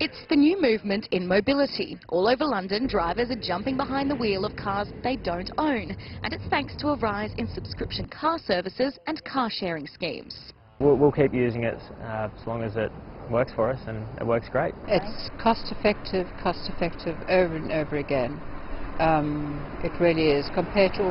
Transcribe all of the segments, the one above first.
It's the new movement in mobility. All over London, drivers are jumping behind the wheel of cars they don't own. And it's thanks to a rise in subscription car services and car sharing schemes. We'll keep using it as long as it works for us, and it works great. It's cost effective over and over again. It really is, compared to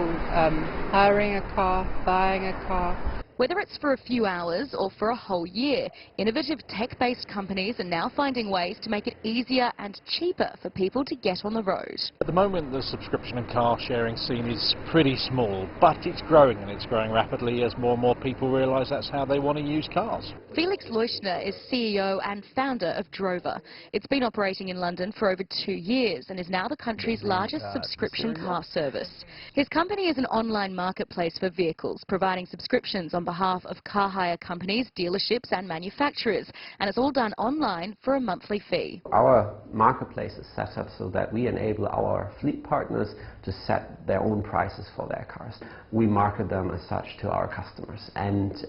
hiring a car, buying a car. Whether it's for a few hours or for a whole year, innovative tech-based companies are now finding ways to make it easier and cheaper for people to get on the road. At the moment, the subscription and car sharing scene is pretty small, but it's growing, and it's growing rapidly as more and more people realise that's how they want to use cars. Felix Leuschner is CEO and founder of Drover. It's been operating in London for over 2 years and is now the country's largest subscription car service. His company is an online marketplace for vehicles, providing subscriptions on behalf of car hire companies, dealerships and manufacturers, and it's all done online for a monthly fee. Our marketplace is set up so that we enable our fleet partners to set their own prices for their cars. We market them as such to our customers, and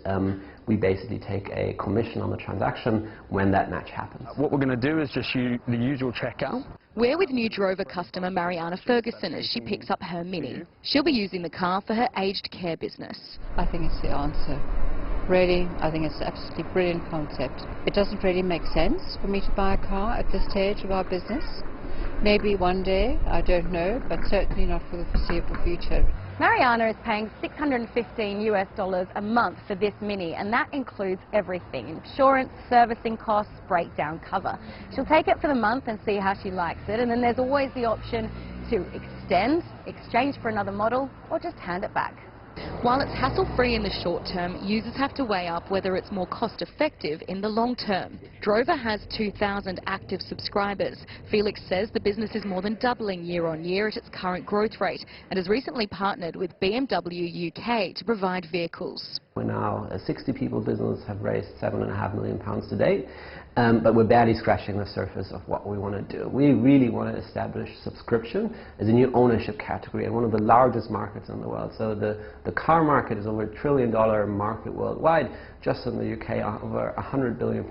we basically take a commission on the transaction when that match happens. What we're going to do is just use the usual checkout. We're with new Drover customer Mariana Ferguson as she picks up her Mini. She'll be using the car for her aged care business. I think it's the answer. Really, I think it's an absolutely brilliant concept. It doesn't really make sense for me to buy a car at this stage of our business. Maybe one day, I don't know, but certainly not for the foreseeable future. Mariana is paying $615 a month for this Mini, and that includes everything: insurance, servicing costs, breakdown cover. She'll take it for the month and see how she likes it, and then there's always the option to extend, exchange for another model, or just hand it back. While it's hassle-free in the short term, users have to weigh up whether it's more cost-effective in the long term. Drover has 2,000 active subscribers. Felix says the business is more than doubling year on year at its current growth rate and has recently partnered with BMW UK to provide vehicles. We're now a 60-people business, have raised £7.5 million to date, but we're barely scratching the surface of what we want to do. We really want to establish subscription as a new ownership category and one of the largest markets in the world. So the car market is over $1 trillion market worldwide, just in the UK over £100 billion.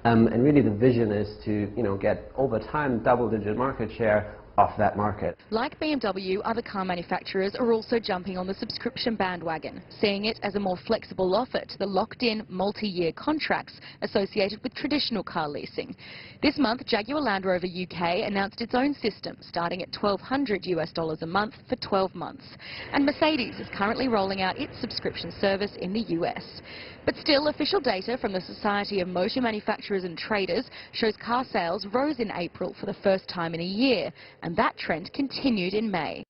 And really the vision is to, get over time double-digit market share off that market. Like BMW, other car manufacturers are also jumping on the subscription bandwagon, seeing it as a more flexible offer to the locked-in multi-year contracts associated with traditional car leasing. This month, Jaguar Land Rover UK announced its own system, starting at $1,200 a month for 12 months. And Mercedes is currently rolling out its subscription service in the US. But still, official data from the Society of Motor Manufacturers and Traders shows car sales rose in April for the first time in a year, and that trend continued in May.